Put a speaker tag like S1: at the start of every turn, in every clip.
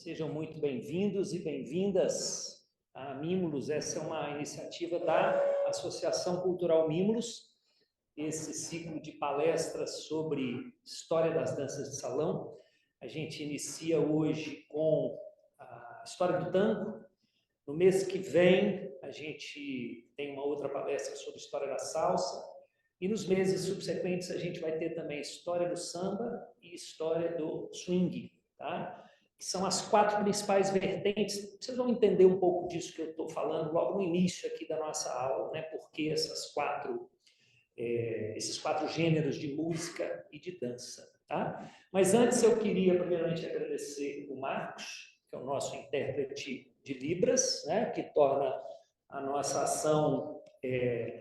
S1: Sejam muito bem-vindos e bem-vindas a Mimulus. Essa é uma iniciativa da Associação Cultural Mimulus, esse ciclo de palestras sobre história das danças de salão. A gente inicia hoje com a história do tango. No mês que vem, a gente tem uma outra palestra sobre história da salsa. E nos meses subsequentes, a gente vai ter também história do samba e história do swing, tá? Que são as quatro principais vertentes. Vocês vão entender um pouco disso que eu estou falando logo no início aqui da nossa aula, né? Porque esses quatro gêneros de música e de dança, tá? Mas antes eu queria primeiramente agradecer o Marcos, que é o nosso intérprete de Libras, né? Que torna a nossa ação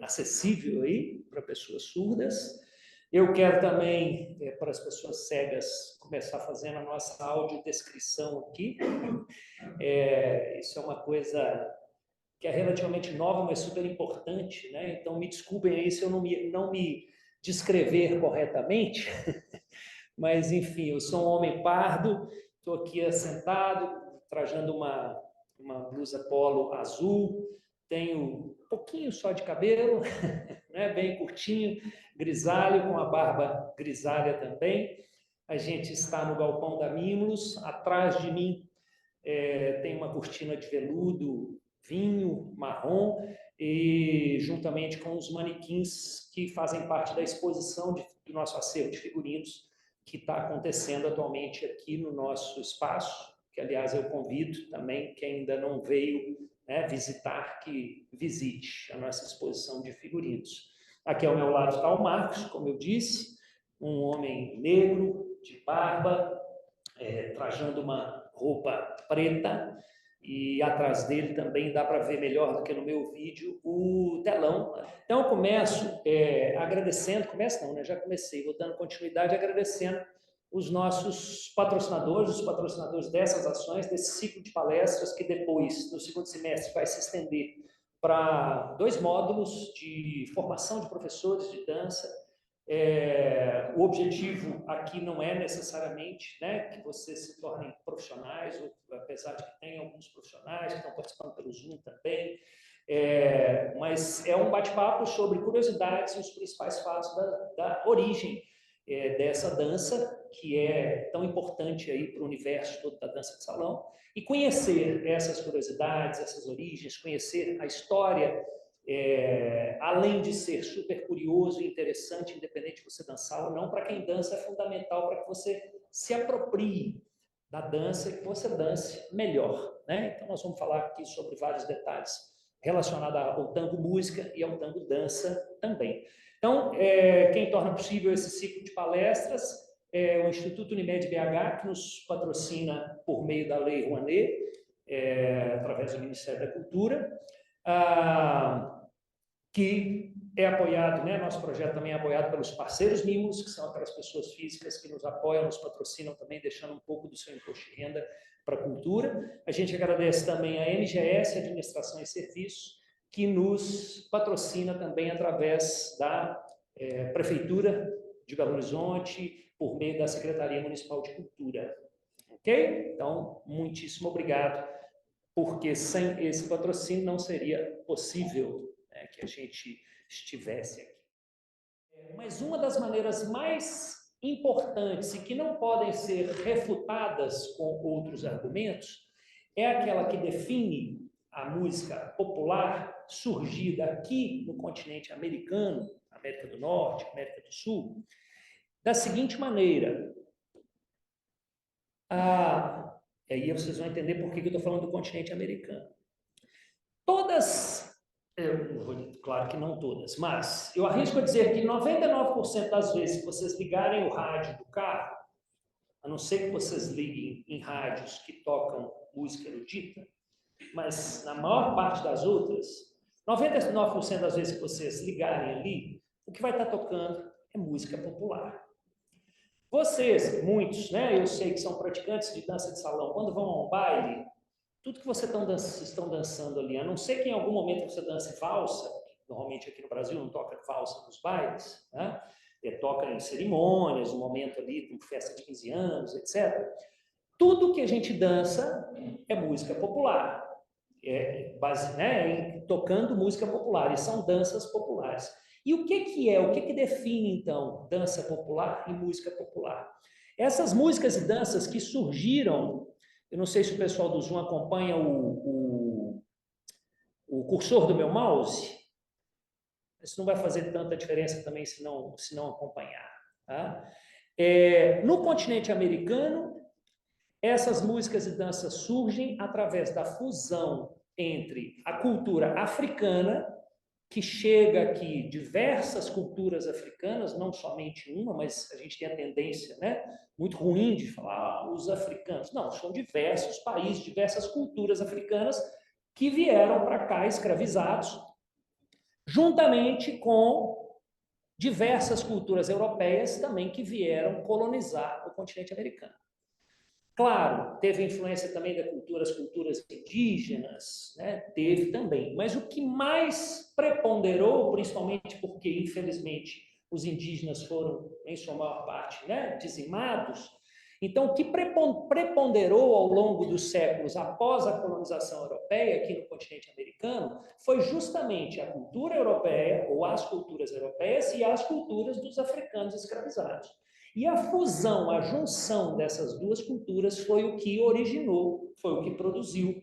S1: acessível aí para pessoas surdas. Eu quero também, para as pessoas cegas, começar fazendo a nossa audiodescrição aqui. Isso é uma coisa que é relativamente nova, mas super importante, né? Então, me desculpem aí se eu não me descrever corretamente, mas, enfim, eu sou um homem pardo, estou aqui assentado, trajando uma blusa polo azul, tenho um pouquinho só de cabelo, né? Bem curtinho, grisalho, com a barba grisalha também. A gente está no galpão da Mimulus. Atrás de mim tem uma cortina de veludo, vinho, marrom, e juntamente com os manequins que fazem parte da exposição do nosso acervo de figurinos que está acontecendo atualmente aqui no nosso espaço, que, aliás, eu convido também quem ainda não veio visitar, que visite a nossa exposição de figurinos. Aqui ao meu lado está o Marcos, como eu disse, um homem negro, de barba, trajando uma roupa preta, e atrás dele também dá para ver melhor do que no meu vídeo o telão. Então eu começo agradecendo, já comecei, vou dando continuidade agradecendo os nossos patrocinadores, os patrocinadores dessas ações, desse ciclo de palestras que depois, no segundo semestre, vai se estender para 2 módulos de formação de professores de dança. O objetivo aqui não é necessariamente que vocês se tornem profissionais, apesar de que tem alguns profissionais que estão participando pelo Zoom também, mas é um bate-papo sobre curiosidades e os principais fatos da origem dessa dança, que é tão importante aí para o universo todo da dança de salão, e conhecer essas curiosidades, essas origens, conhecer a história, além de ser super curioso e interessante, independente de você dançar ou não, para quem dança é fundamental para que você se aproprie da dança e que você dance melhor, né? Então nós vamos falar aqui sobre vários detalhes relacionados ao tango música e ao tango dança também. Então, quem torna possível esse ciclo de palestras é o Instituto Unimed BH, que nos patrocina por meio da Lei Rouanet, através do Ministério da Cultura, que é apoiado, nosso projeto também é apoiado pelos parceiros Mimulus, que são aquelas pessoas físicas que nos apoiam, nos patrocinam também, deixando um pouco do seu imposto de renda para a cultura. A gente agradece também a MGS, Administração e Serviços, que nos patrocina também através da Prefeitura de Belo Horizonte, por meio da Secretaria Municipal de Cultura. Ok? Então, muitíssimo obrigado, porque sem esse patrocínio não seria possível que a gente estivesse aqui. Mas uma das maneiras mais importantes e que não podem ser refutadas com outros argumentos é aquela que define a música popular surgida aqui no continente americano, América do Norte, América do Sul, da seguinte maneira. Aí vocês vão entender por que eu estou falando do continente americano. Claro que não todas, mas eu arrisco a dizer que 99% das vezes que vocês ligarem o rádio do carro, a não ser que vocês liguem em rádios que tocam música erudita, mas na maior parte das outras, 99% das vezes que vocês ligarem ali, o que vai estar tocando é música popular. Vocês, muitos, eu sei que são praticantes de dança de salão, quando vão a um baile, tudo que vocês estão dançando ali, a não ser que em algum momento você dance valsa, normalmente aqui no Brasil não toca valsa nos bailes, toca em cerimônias, no momento ali de uma festa de 15 anos, etc. tudo que a gente dança é música popular, tocando música popular, e são danças populares. E o que define, então, dança popular e música popular? Essas músicas e danças que surgiram, eu não sei se o pessoal do Zoom acompanha o cursor do meu mouse, isso não vai fazer tanta diferença também se não acompanhar. Tá? No continente americano, essas músicas e danças surgem através da fusão entre a cultura africana, que chega aqui diversas culturas africanas, não somente uma, mas a gente tem a tendência, né, muito ruim de falar os africanos. Não, são diversos países, diversas culturas africanas que vieram para cá escravizados, juntamente com diversas culturas europeias também que vieram colonizar o continente americano. Claro, teve influência também das culturas indígenas, né? Teve também. Mas o que mais preponderou, principalmente porque, infelizmente, os indígenas foram, em sua maior parte, né, dizimados, então, o que preponderou ao longo dos séculos após a colonização europeia, aqui no continente americano, foi justamente a cultura europeia, ou as culturas europeias, e as culturas dos africanos escravizados. E a fusão, a junção dessas duas culturas foi o que originou, foi o que produziu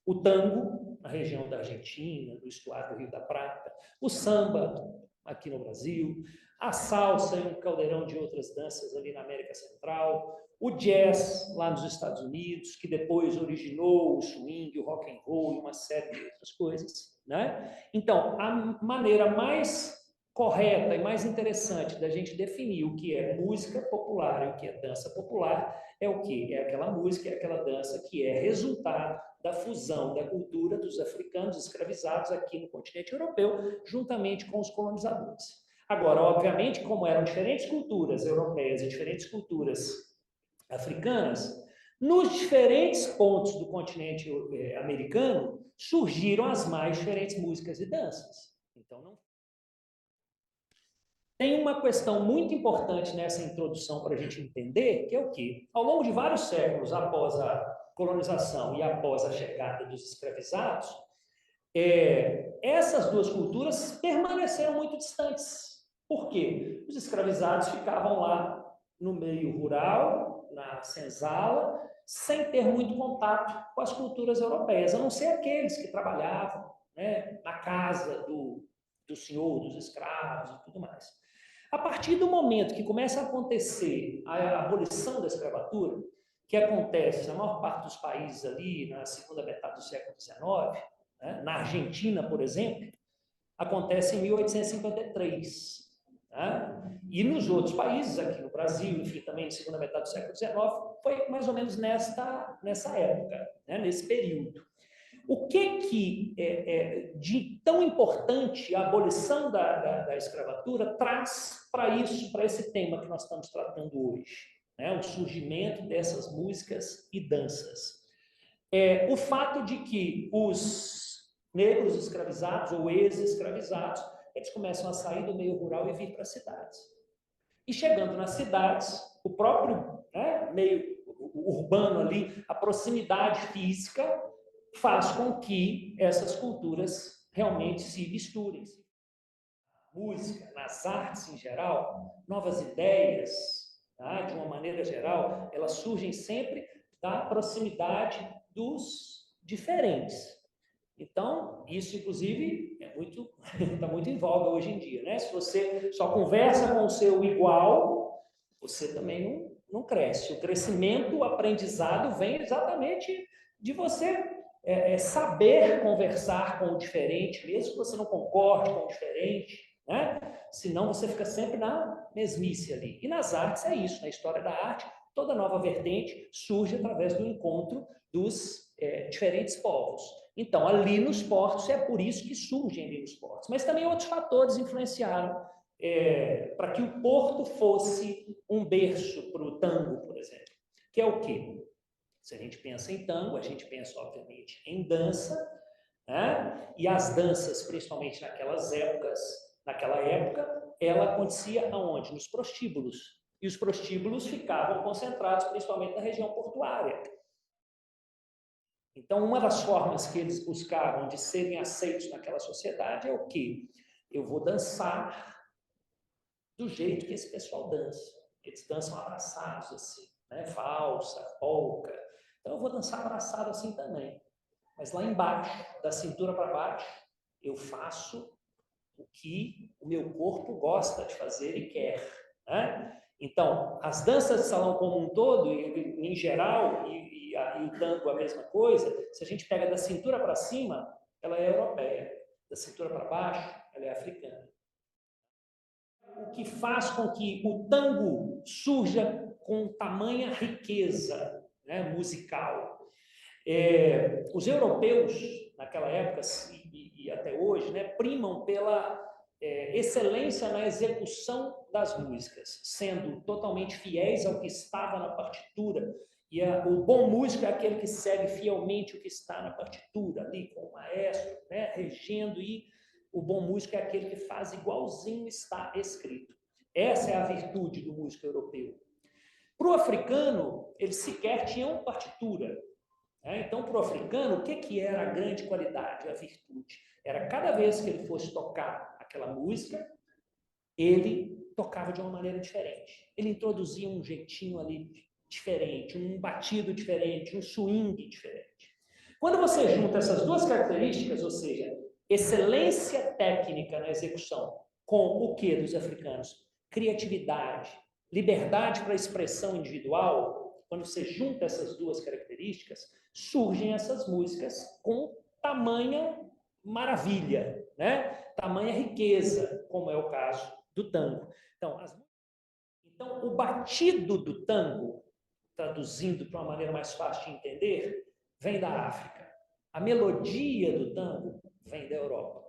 S1: o tango, na região da Argentina, do estuário do Rio da Prata, o samba, aqui no Brasil, a salsa e um caldeirão de outras danças ali na América Central, o jazz lá nos Estados Unidos, que depois originou o swing, o rock and roll e uma série de outras coisas, né? Então, a maneira mais correta e mais interessante da gente definir o que é música popular e o que é dança popular é o que? É aquela música, é aquela dança que é resultado da fusão da cultura dos africanos escravizados aqui no continente europeu, juntamente com os colonizadores. Agora, obviamente, como eram diferentes culturas europeias e diferentes culturas africanas, nos diferentes pontos do continente americano surgiram as mais diferentes músicas e danças. Então, não tem uma questão muito importante nessa introdução para a gente entender, que é o quê? Ao longo de vários séculos após a colonização e após a chegada dos escravizados, essas duas culturas permaneceram muito distantes. Por quê? Os escravizados ficavam lá no meio rural, na senzala, sem ter muito contato com as culturas europeias, a não ser aqueles que trabalhavam, né, na casa do senhor, dos escravos e tudo mais. A partir do momento que começa a acontecer a abolição da escravatura, que acontece na maior parte dos países ali na segunda metade do século XIX, né, na Argentina, por exemplo, acontece em 1853. Tá? E nos outros países, aqui no Brasil, enfim, também na segunda metade do século XIX, foi mais ou menos nessa época, né, nesse período. O que de tão importante a abolição da escravatura traz para isso, para esse tema que nós estamos tratando hoje, né? O surgimento dessas músicas e danças. O fato de que os negros escravizados ou ex-escravizados, eles começam a sair do meio rural e vir para as cidades. E chegando nas cidades, o próprio, né, meio urbano ali, a proximidade física faz com que essas culturas realmente se misturem. Música, nas artes em geral, novas ideias, tá? De uma maneira geral, elas surgem sempre da proximidade dos diferentes. Então, isso, inclusive, está muito em voga hoje em dia, né? Se você só conversa com o seu igual, você também não cresce. O crescimento, o aprendizado vem exatamente de você saber conversar com o diferente, mesmo que você não concorde com o diferente, né? Senão você fica sempre na mesmice ali. E nas artes é isso, na história da arte, toda nova vertente surge através do encontro dos diferentes povos. Então, ali nos portos, é por isso que surgem ali nos portos. Mas também outros fatores influenciaram para que o porto fosse um berço para o tango, por exemplo. Que é o quê? Se a gente pensa em tango, a gente pensa, obviamente, em dança, né? E as danças, principalmente naquela época, ela acontecia aonde? Nos prostíbulos. e os prostíbulos ficavam concentrados principalmente na região portuária. Então, uma das formas que eles buscavam de serem aceitos naquela sociedade é o quê? Eu vou dançar do jeito que esse pessoal dança. Eles dançam abraçados assim, né? Valsa, polca. Então, eu vou dançar abraçado assim também. Mas lá embaixo, da cintura para baixo, eu faço o que o meu corpo gosta de fazer e quer, né? Então, as danças de salão como um todo, em geral, e o tango a mesma coisa, se a gente pega da cintura para cima, ela é europeia. Da cintura para baixo, ela é africana. O que faz com que o tango surja com tamanha riqueza, né, musical. Os europeus, naquela época e até hoje, né, primam pela excelência na execução das músicas, sendo totalmente fiéis ao que estava na partitura. E o bom músico é aquele que segue fielmente o que está na partitura, ali com o maestro, né, regendo, e o bom músico é aquele que faz igualzinho está escrito. Essa é a virtude do músico europeu. Para o africano, eles sequer tinham partitura. Então, para o africano, o que era a grande qualidade, a virtude? Era cada vez que ele fosse tocar aquela música, ele tocava de uma maneira diferente. Ele introduzia um jeitinho ali diferente, um batido diferente, um swing diferente. Quando você junta essas duas características, ou seja, excelência técnica na execução, com o que dos africanos? Criatividade, liberdade para expressão individual. Quando você junta essas duas características, surgem essas músicas com tamanha maravilha, né? Tamanha riqueza, como é o caso do tango. Então, o batido do tango, traduzindo para uma maneira mais fácil de entender, vem da África. A melodia do tango vem da Europa.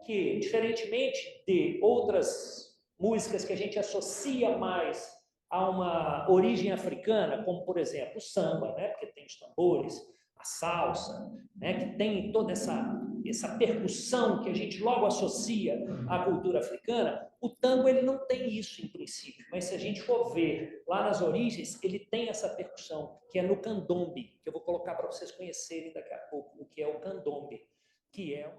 S1: Que, diferentemente de outras músicas que a gente associa mais a uma origem africana, como, por exemplo, o samba, né? Porque tem os tambores, a salsa, né? Que tem toda essa percussão que a gente logo associa à cultura africana. O tango ele não tem isso em princípio, mas se a gente for ver lá nas origens, ele tem essa percussão, que é no candombe, que eu vou colocar para vocês conhecerem daqui a pouco o que é o candombe, que é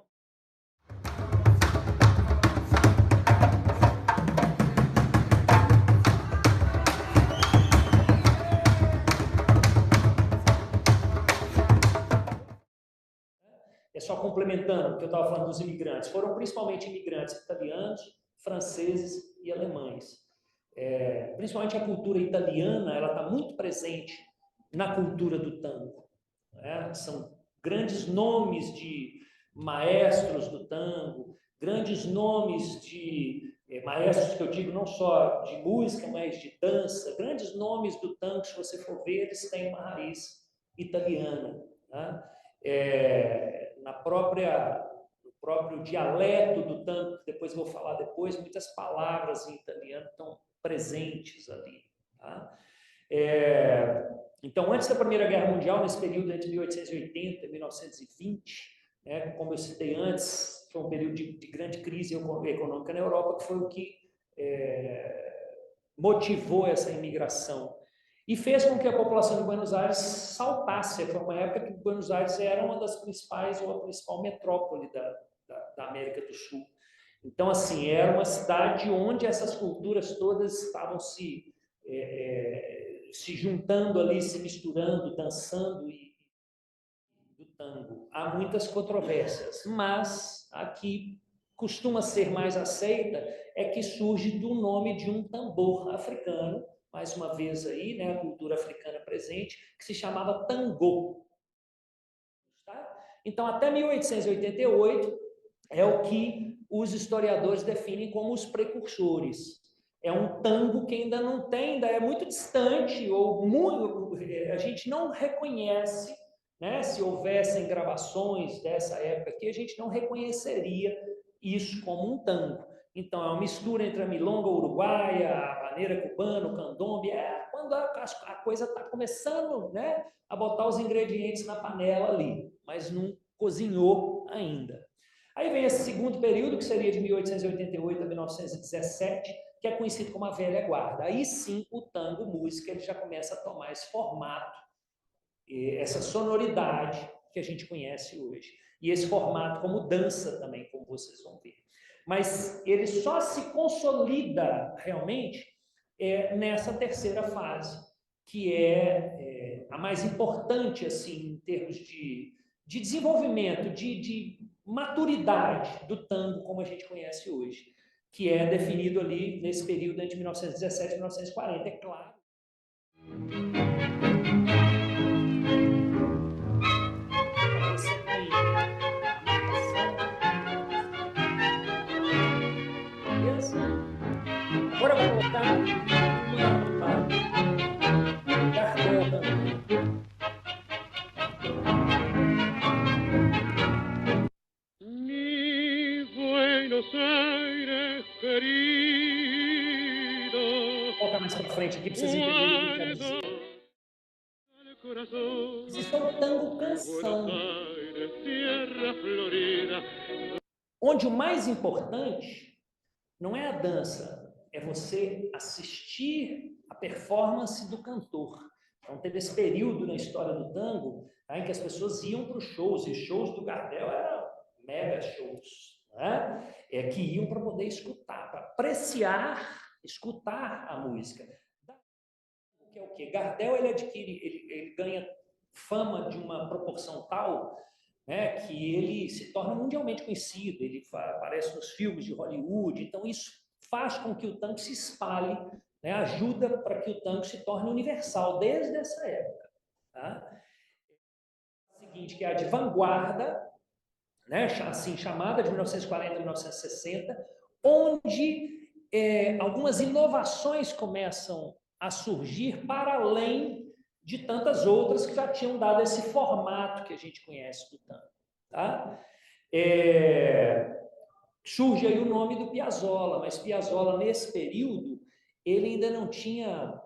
S1: só complementando o que eu estava falando dos imigrantes, foram principalmente imigrantes italianos, franceses e alemães. Principalmente a cultura italiana, ela está muito presente na cultura do tango. Né? São grandes nomes de maestros do tango, grandes nomes de maestros que eu digo não só de música, mas de dança, grandes nomes do tango, se você for ver, eles têm uma raiz italiana. Né? No próprio dialeto do tango, que depois vou falar depois, muitas palavras em italiano estão presentes ali. Tá? Então, antes da Primeira Guerra Mundial, nesse período entre 1880 e 1920, né, como eu citei antes, foi um período de grande crise econômica na Europa, que foi o que motivou essa imigração e fez com que a população de Buenos Aires saltasse. Foi uma época que Buenos Aires era uma das principais, ou a principal metrópole da América do Sul. Então, assim, era uma cidade onde essas culturas todas estavam se juntando ali, se misturando, dançando e do tango. Há muitas controvérsias, mas a que costuma ser mais aceita é que surge do nome de um tambor africano, mais uma vez aí, né, a cultura africana presente, que se chamava tangô. Tá? Então, até 1888 é o que os historiadores definem como os precursores. É um tango que ainda não tem, ainda é muito distante, ou muito, a gente não reconhece, né? Se houvessem gravações dessa época aqui, a gente não reconheceria isso como um tango. Então, é uma mistura entre a milonga uruguaia, a maneira cubana, o candombe, quando a coisa está começando, né, a botar os ingredientes na panela ali, mas não cozinhou ainda. Aí vem esse segundo período, que seria de 1888 a 1917, que é conhecido como a velha guarda. Aí sim, o tango música ele já começa a tomar esse formato, essa sonoridade que a gente conhece hoje. E esse formato como dança também, como vocês vão ver. Mas ele só se consolida realmente nessa terceira fase, que é a mais importante assim em termos de desenvolvimento, de maturidade do tango como a gente conhece hoje, que é definido ali nesse período entre 1917 e 1940, é claro. Você tem a marcação, beleza? Agora eu vou colocar uma Gardel também.
S2: Mi Buenos Aires querido,
S1: Vou colocar mais para frente aqui para vocês entenderem o que eu quero dizer. Existe um tango canção, onde o mais importante não é a dança, é você assistir a performance do cantor. Então, teve esse período na história do tango, tá, em que as pessoas iam para os shows, e shows do Gardel eram mega shows, né? Que iam para poder escutar, para apreciar, escutar a música. Que é o quê? Gardel ele adquire, ele ganha fama de uma proporção tal, né, que ele se torna mundialmente conhecido, ele aparece nos filmes de Hollywood, então isso faz com que o tango se espalhe, né, ajuda para que o tango se torne universal desde essa época. Tá? O seguinte, que é a de vanguarda, né, assim chamada, de 1940 a 1960, onde algumas inovações começam a surgir para além de tantas outras que já tinham dado esse formato que a gente conhece do tango. Tá? Surge aí o nome do Piazzolla, mas Piazzolla, nesse período, ele ainda não tinha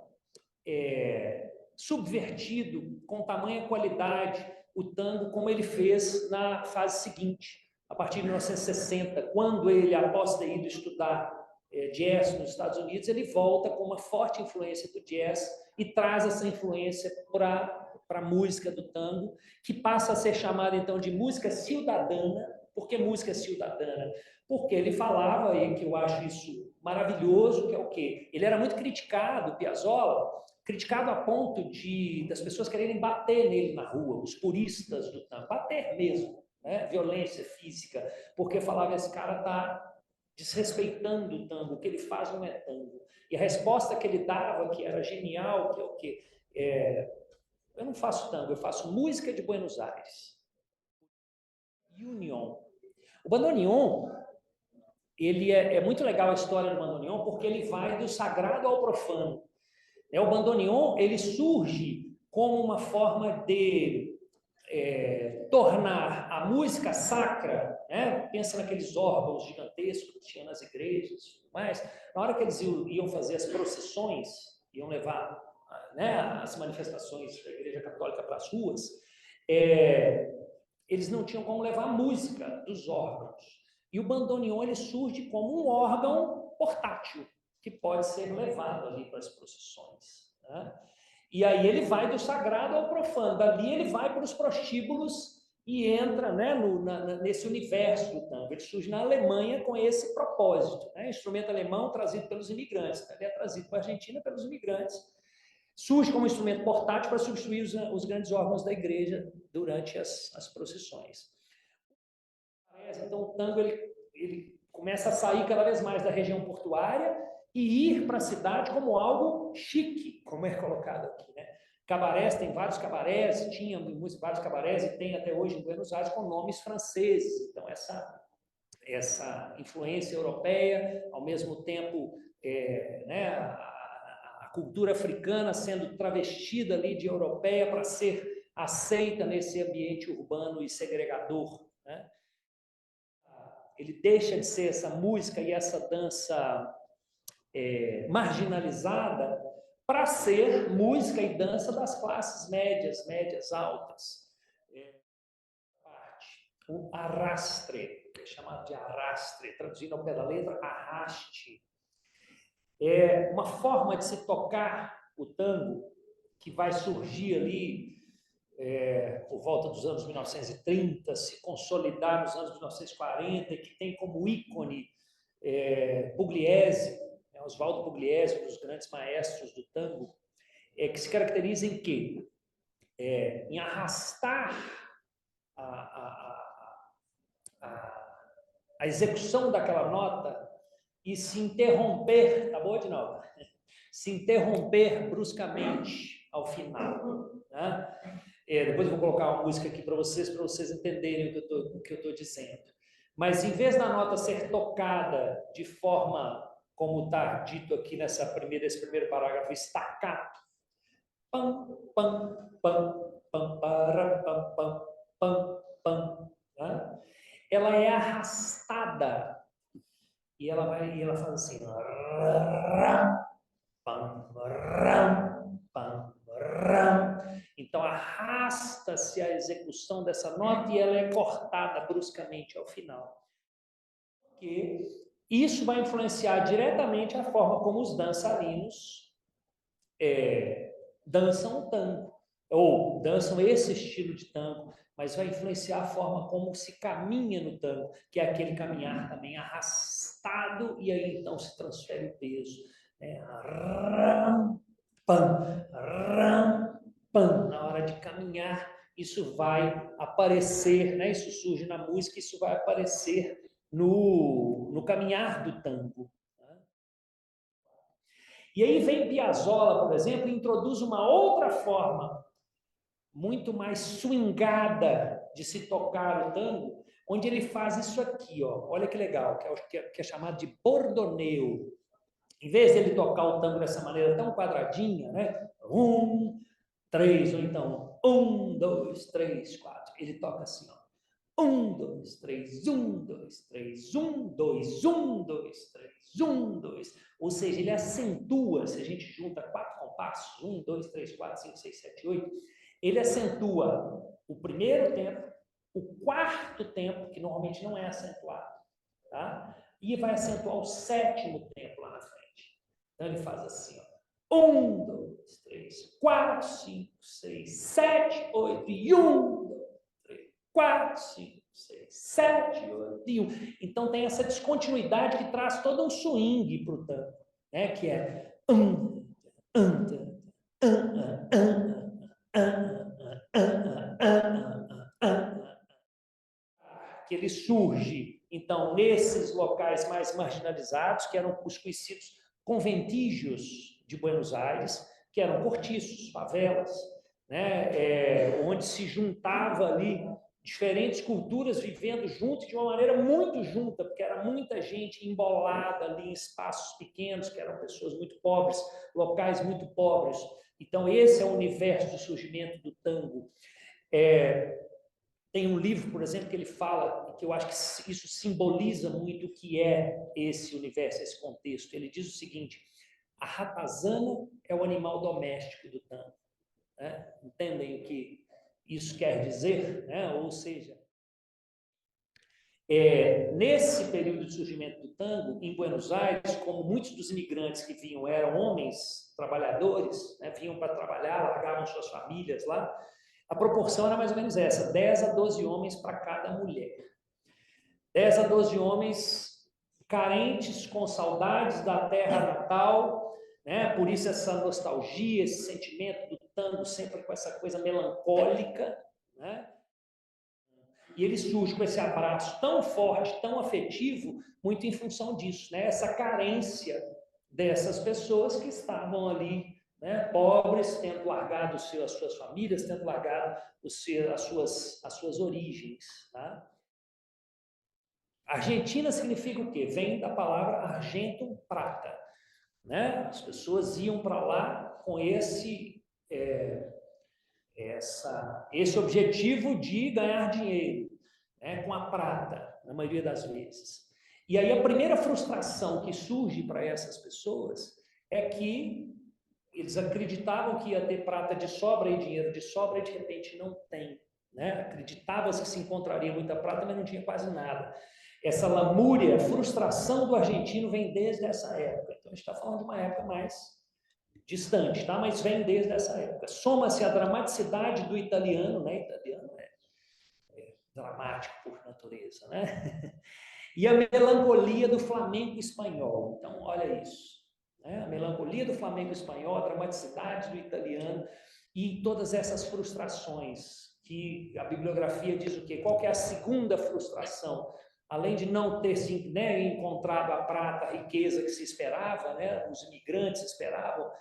S1: subvertido com tamanha qualidade o tango como ele fez na fase seguinte, a partir de 1960, quando ele, após ter ido estudar jazz nos Estados Unidos, ele volta com uma forte influência do jazz e traz essa influência para a música do tango, que passa a ser chamada então de música ciudadana. Por que música ciudadana? Porque ele falava, e que eu acho isso maravilhoso, que é o quê? Ele era muito criticado, Piazzolla, criticado a ponto das pessoas quererem bater nele na rua, os puristas do tango, bater mesmo, né? Violência física, porque falava, esse cara está desrespeitando o tango, o que ele faz não é tango. E a resposta que ele dava, que era genial, que é o quê? Eu não faço tango, eu faço música de Buenos Aires. Union. O bandoneon, ele é muito legal a história do bandoneon, porque ele vai do sagrado ao profano. O bandoneon, ele surge como uma forma de tornar a música sacra, né? Pensa naqueles órgãos gigantescos que tinha nas igrejas, mas na hora que eles iam fazer as procissões, iam levar, né, as manifestações da Igreja Católica para as ruas, eles não tinham como levar a música dos órgãos. E o bandoneon ele surge como um órgão portátil, que pode ser levado ali para as procissões. Né? E aí ele vai do sagrado ao profano, dali ele vai para os prostíbulos e entra, né, nesse universo do tango. Ele surge na Alemanha com esse propósito, né? Instrumento alemão trazido pelos imigrantes, ele é trazido para a Argentina pelos imigrantes. Surge como instrumento portátil para substituir os grandes órgãos da igreja durante as procissões. Então o tango ele começa a sair cada vez mais da região portuária e ir para a cidade como algo chique, como é colocado aqui, né? Cabarés, tem vários cabarés, tinha vários cabarés e tem até hoje em Buenos Aires com nomes franceses. Então essa influência europeia, ao mesmo tempo, né, a cultura africana sendo travestida ali de europeia para ser aceita nesse ambiente urbano e segregador, né? Ele deixa de ser essa música e essa dança marginalizada para ser música e dança das classes médias, médias altas. O arrastre, é chamado de arrastre, traduzindo ao pé da letra, arraste. É uma forma de se tocar o tango que vai surgir ali por volta dos anos 1930, se consolidar nos anos 1940, que tem como ícone Pugliese, Osvaldo Pugliese, um dos grandes maestros do tango, que se caracteriza em quê? Em arrastar a execução daquela nota e se interromper, tá bom, Edinaldo? Se interromper bruscamente ao final, né? Depois eu vou colocar uma música aqui para vocês entenderem o que eu estou dizendo. Mas em vez da nota ser tocada de forma, como está dito aqui nesse primeiro parágrafo, staccato, pam, pam, pam, pam, para, pam, pam, pam, pam, né? Ela é arrastada e ela faz assim, pam, ram, pam, ram. Então arrasta-se a execução dessa nota e ela é cortada bruscamente ao final. Porque isso vai influenciar diretamente a forma como os dançarinos dançam o tango, ou dançam esse estilo de tango, mas vai influenciar a forma como se caminha no tango, que é aquele caminhar também arrastado, e aí então se transfere o peso. Ram, pam, ram, pam. Na hora de caminhar, isso vai aparecer, né? Isso surge na música, isso vai aparecer no caminhar do tango. E aí vem Piazzolla, por exemplo, e introduz uma outra forma, muito mais swingada de se tocar o tango, onde ele faz isso aqui, ó. Olha que legal, que é chamado de bordoneo. Em vez de ele tocar o tango dessa maneira tão quadradinha, né? 1, 3, ou então 1, 2, 3, 4. Ele toca assim, ó. 1, 2, 3, 1, 2, 3, 1, 2, 1, 2, 3, 1, 2. Ou seja, ele acentua, se a gente junta 4 compassos, 1, 2, 3, 4, 5, 6, 7, 8, ele acentua o primeiro tempo, o quarto tempo, que normalmente não é acentuado, tá? E vai acentuar o sétimo tempo lá na frente. Então ele faz assim, ó. 1, 2, 3, 4, 5, 6, 7, 8 e 1, 2, 3, 4, 5, 6, 7, 8 e 1. Então tem essa descontinuidade que traz todo um swing para o tango, né? Que é que ele surge, então, nesses locais mais marginalizados, que eram os conhecidos conventígios de Buenos Aires, que eram cortiços, favelas, né? Onde se juntava ali diferentes culturas vivendo junto de uma maneira muito junta, porque era muita gente embolada ali em espaços pequenos, que eram pessoas muito pobres, locais muito pobres. Então, esse é o universo do surgimento do tango. Tem um livro, por exemplo, que ele fala, que eu acho que isso simboliza muito o que é esse universo, esse contexto. Ele diz o seguinte: a ratazana é o animal doméstico do tango. Né? Entendem o que isso quer dizer? Né? Ou seja, nesse período de surgimento do tango, em Buenos Aires, como muitos dos imigrantes que vinham eram homens trabalhadores, né? Vinham para trabalhar, largavam suas famílias lá, a proporção era mais ou menos essa, 10 a 12 homens para cada mulher. 10 a 12 homens carentes, com saudades da terra natal, né? Por isso essa nostalgia, esse sentimento do tango sempre com essa coisa melancólica, né? E ele surge com esse abraço tão forte, tão afetivo, muito em função disso, né? Essa carência dessas pessoas que estavam ali, né, pobres, tendo largado as suas famílias, tendo largado as suas origens. Tá? Argentina significa o quê? Vem da palavra argento, prata. Né? As pessoas iam para lá com esse objetivo de ganhar dinheiro, né? Com a prata, na maioria das vezes. E aí a primeira frustração que surge para essas pessoas é que eles acreditavam que ia ter prata de sobra e dinheiro de sobra e de repente não tem. Né? Acreditava-se que se encontraria muita prata, mas não tinha quase nada. Essa lamúria, frustração do argentino vem desde essa época. Então, a gente está falando de uma época mais distante, tá? Mas vem desde essa época. Soma-se a dramaticidade do italiano, né? Italiano é dramático por natureza, né? E a melancolia do flamenco espanhol. Então, olha isso. Né? A melancolia do flamenco espanhol, a dramaticidade do italiano e todas essas frustrações que a bibliografia diz o quê? Qual que é a segunda frustração? Além de não ter né, encontrado a prata, a riqueza que se esperava, né, os imigrantes esperavam,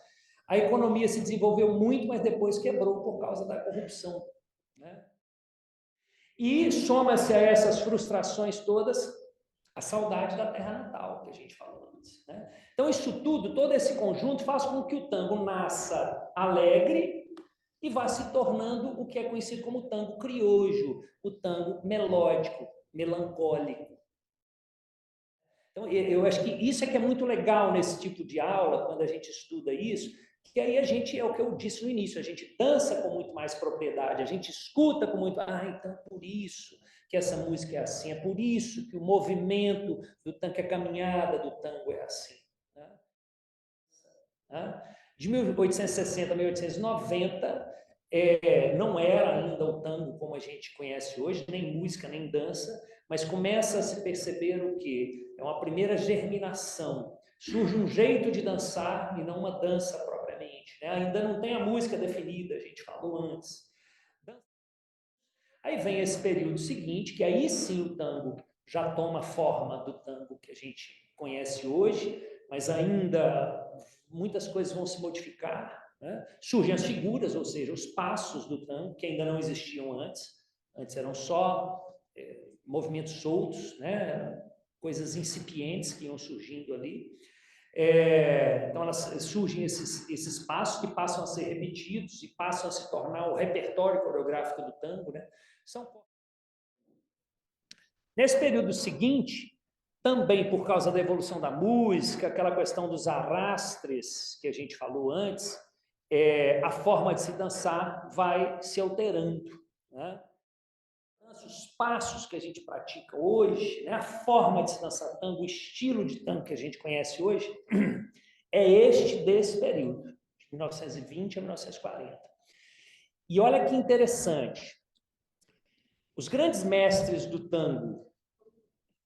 S1: a economia se desenvolveu muito, mas depois quebrou por causa da corrupção. Né? E soma-se a essas frustrações todas a saudade da terra natal, que a gente falou antes. Né? Então, isso tudo, todo esse conjunto, faz com que o tango nasça alegre e vá se tornando o que é conhecido como tango criojo, o tango melódico, melancólico. Então, eu acho que isso é que é muito legal nesse tipo de aula, quando a gente estuda isso, que aí a gente, é o que eu disse no início, a gente dança com muito mais propriedade, a gente escuta com muito... então por isso que essa música é assim, é por isso que o movimento do tango, a caminhada do tango é assim. Né? De 1860 a 1890, não era ainda o tango como a gente conhece hoje, nem música, nem dança, mas começa a se perceber o quê? É uma primeira germinação. Surge um jeito de dançar e não uma dança propriamente. Né? Ainda não tem a música definida, a gente falou antes. Aí vem esse período seguinte, que aí sim o tango já toma forma do tango que a gente conhece hoje, mas ainda muitas coisas vão se modificar. Né? Surgem as figuras, ou seja, os passos do tango, que ainda não existiam antes. Antes eram só movimentos soltos, né? Coisas incipientes que iam surgindo ali. Então, surgem esses passos que passam a ser repetidos e passam a se tornar o repertório coreográfico do tango. Né? Nesse período seguinte, também por causa da evolução da música, aquela questão dos arrastres que a gente falou antes, a forma de se dançar vai se alterando. Né? Os passos que a gente pratica hoje, né? A forma de se dançar tango, o estilo de tango que a gente conhece hoje, é este desse período, de 1920 a 1940. E olha que interessante, os grandes mestres do tango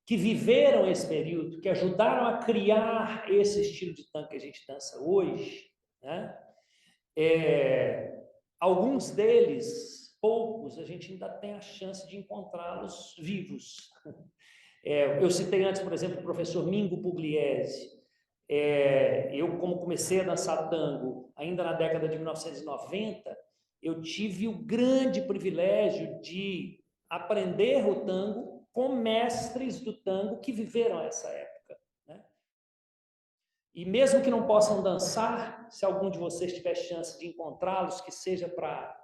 S1: que viveram esse período, que ajudaram a criar esse estilo de tango que a gente dança hoje, né? Alguns deles, poucos, a gente ainda tem a chance de encontrá-los vivos. Eu citei antes, por exemplo, o professor Mingo Pugliese. Eu, como comecei a dançar tango ainda na década de 1990, eu tive o grande privilégio de aprender o tango com mestres do tango que viveram essa época. Né? E mesmo que não possam dançar, se algum de vocês tiver chance de encontrá-los, que seja para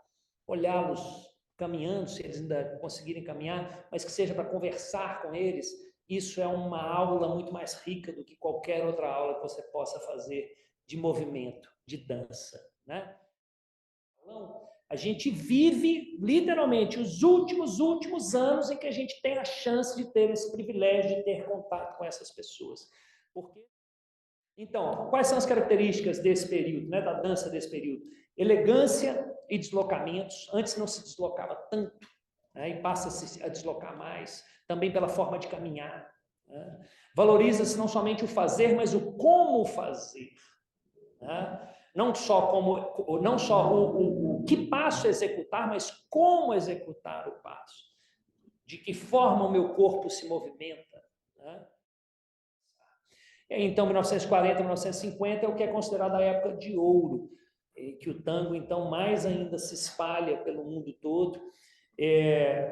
S1: olhá-los caminhando, se eles ainda conseguirem caminhar, mas que seja para conversar com eles, isso é uma aula muito mais rica do que qualquer outra aula que você possa fazer de movimento, de dança. Né? Então, a gente vive, literalmente, os últimos anos em que a gente tem a chance de ter esse privilégio de ter contato com essas pessoas. Porque... Então, quais são as características desse período, né, da dança desse período? Elegância e deslocamentos. Antes não se deslocava tanto, né, e passa-se a deslocar mais, também pela forma de caminhar. Né? Valoriza-se não somente o fazer, mas o como fazer. Né? Não só o que passo executar, mas como executar o passo. De que forma o meu corpo se movimenta. Né? Então, 1940, 1950 é o que é considerado a época de ouro, que o tango, então, mais ainda se espalha pelo mundo todo.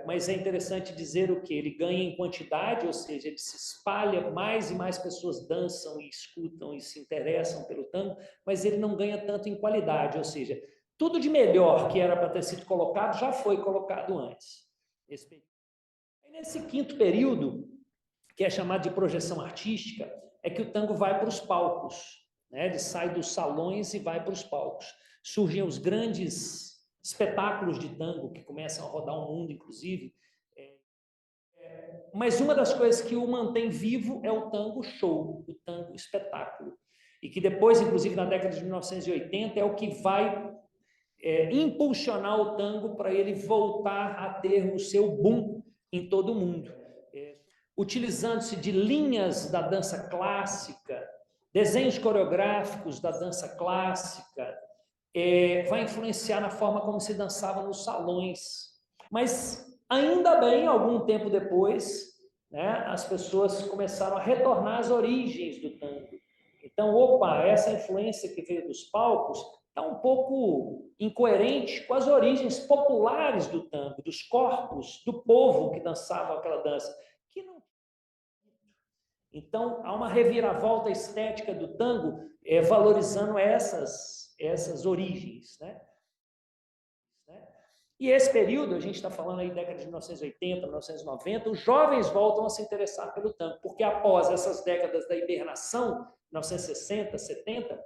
S1: Mas é interessante dizer o que? Ele ganha em quantidade, ou seja, ele se espalha, mais e mais pessoas dançam e escutam e se interessam pelo tango, mas ele não ganha tanto em qualidade, ou seja, tudo de melhor que era para ter sido colocado já foi colocado antes. Nesse quinto período, que é chamado de projeção artística, é que o tango vai para os palcos, né? Ele sai dos salões e vai para os palcos. Surgem os grandes espetáculos de tango que começam a rodar o mundo, inclusive. Mas uma das coisas que o mantém vivo é o tango show, o tango espetáculo. E que depois, inclusive na década de 1980, é o que vai impulsionar o tango para ele voltar a ter o seu boom em todo o mundo. Utilizando-se de linhas da dança clássica, desenhos coreográficos da dança clássica, vai influenciar na forma como se dançava nos salões. Mas, ainda bem, algum tempo depois, né, as pessoas começaram a retornar às origens do tango. Então, opa, essa influência que veio dos palcos está um pouco incoerente com as origens populares do tango, dos corpos, do povo que dançava aquela dança. Que não... Então, há uma reviravolta estética do tango valorizando essas origens, né? E esse período, a gente está falando aí década de 1980, 1990, os jovens voltam a se interessar pelo tango, porque após essas décadas da hibernação, 1960, 70,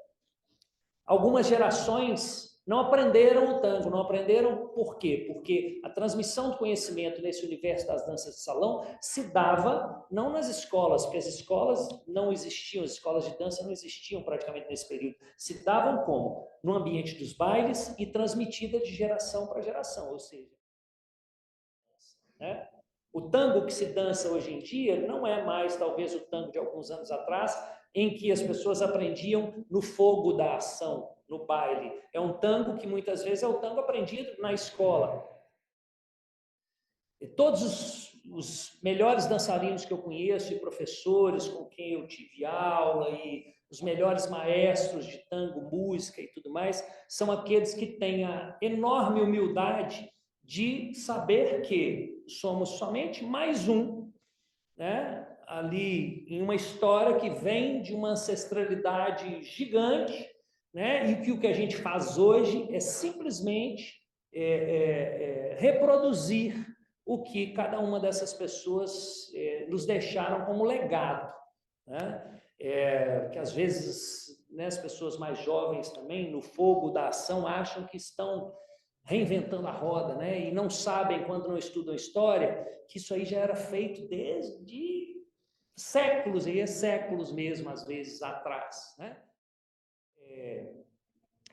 S1: algumas gerações não aprenderam o tango, não aprenderam por quê? Porque a transmissão do conhecimento nesse universo das danças de salão se dava não nas escolas, porque as escolas não existiam, as escolas de dança não existiam praticamente nesse período, se davam como? No ambiente dos bailes e transmitida de geração para geração, ou seja, né? O tango que se dança hoje em dia não é mais talvez o tango de alguns anos atrás, em que as pessoas aprendiam no fogo da ação, no baile. É um tango que muitas vezes é o tango aprendido na escola. E todos os melhores dançarinos que eu conheço e professores com quem eu tive aula e os melhores maestros de tango, música e tudo mais, são aqueles que têm a enorme humildade de saber que somos somente mais um, né, ali em uma história que vem de uma ancestralidade gigante, né, e que o que a gente faz hoje é simplesmente reproduzir o que cada uma dessas pessoas nos deixaram como legado, né? Que às vezes, né, as pessoas mais jovens também, no fogo da ação, acham que estão reinventando a roda, né? E não sabem, quando não estudam história, que isso aí já era feito desde séculos, e séculos mesmo, às vezes, atrás, né?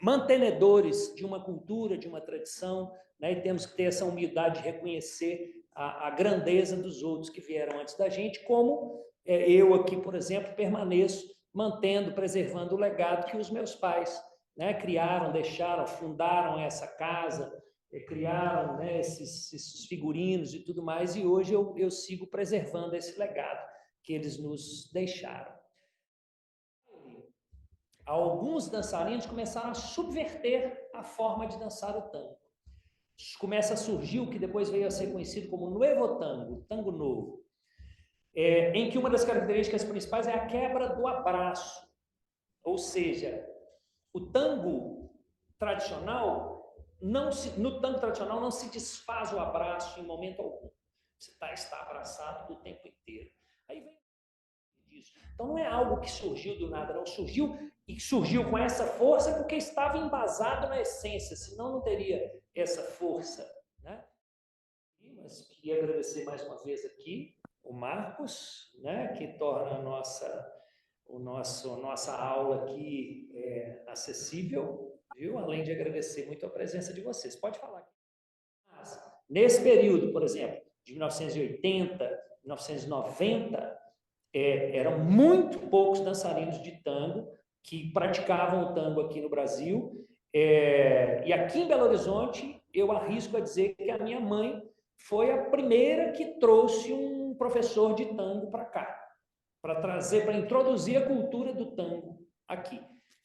S1: Mantenedores de uma cultura, de uma tradição, né? E temos que ter essa humildade de reconhecer a grandeza dos outros que vieram antes da gente, como eu aqui, por exemplo, permaneço mantendo, preservando o legado que os meus pais, né, criaram, deixaram, fundaram essa casa, criaram, né, esses figurinos e tudo mais, e hoje eu sigo preservando esse legado que eles nos deixaram. Alguns dançarinos começaram a subverter a forma de dançar o tango. Começa a surgir o que depois veio a ser conhecido como Nuevo Tango, tango novo, em que uma das características principais é a quebra do abraço. Ou seja, o tango tradicional, no tango tradicional não se desfaz o abraço em momento algum. Você está abraçado o tempo inteiro. Aí vem isso. Então não é algo que surgiu do nada, não surgiu e surgiu com essa força porque estava embasado na essência, senão não teria essa força, né? Mas queria agradecer mais uma vez aqui o Marcos, né, que torna a nossa aula aqui acessível, viu? Além de agradecer muito a presença de vocês. Pode falar. Mas, nesse período, por exemplo, de 1980, 1990, eram muito poucos dançarinos de tango que praticavam o tango aqui no Brasil. E aqui em Belo Horizonte, eu arrisco a dizer que a minha mãe foi a primeira que trouxe um professor de tango para cá, para trazer, para introduzir a cultura do tango aqui.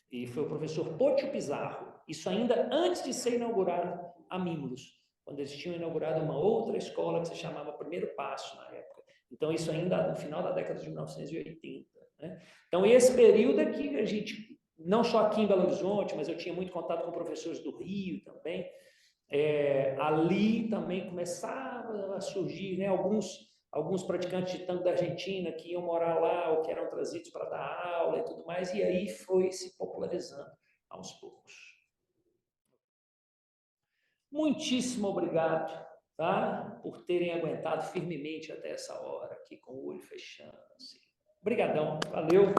S1: E foi o professor Potio Pizarro, isso ainda antes de ser inaugurado a Mimulus, quando eles tinham inaugurado uma outra escola que se chamava Primeiro Passo na época. Então, isso ainda no final da década de 1980. Né? Então, esse período é que a gente, não só aqui em Belo Horizonte, mas eu tinha muito contato com professores do Rio também, ali também começava a surgir, né, alguns praticantes de tango da Argentina que iam morar lá ou que eram trazidos para dar aula e tudo mais, e aí foi se popularizando aos poucos. Muitíssimo obrigado tá? Por terem aguentado firmemente até essa hora aqui com o olho fechando. Assim. Obrigadão, valeu.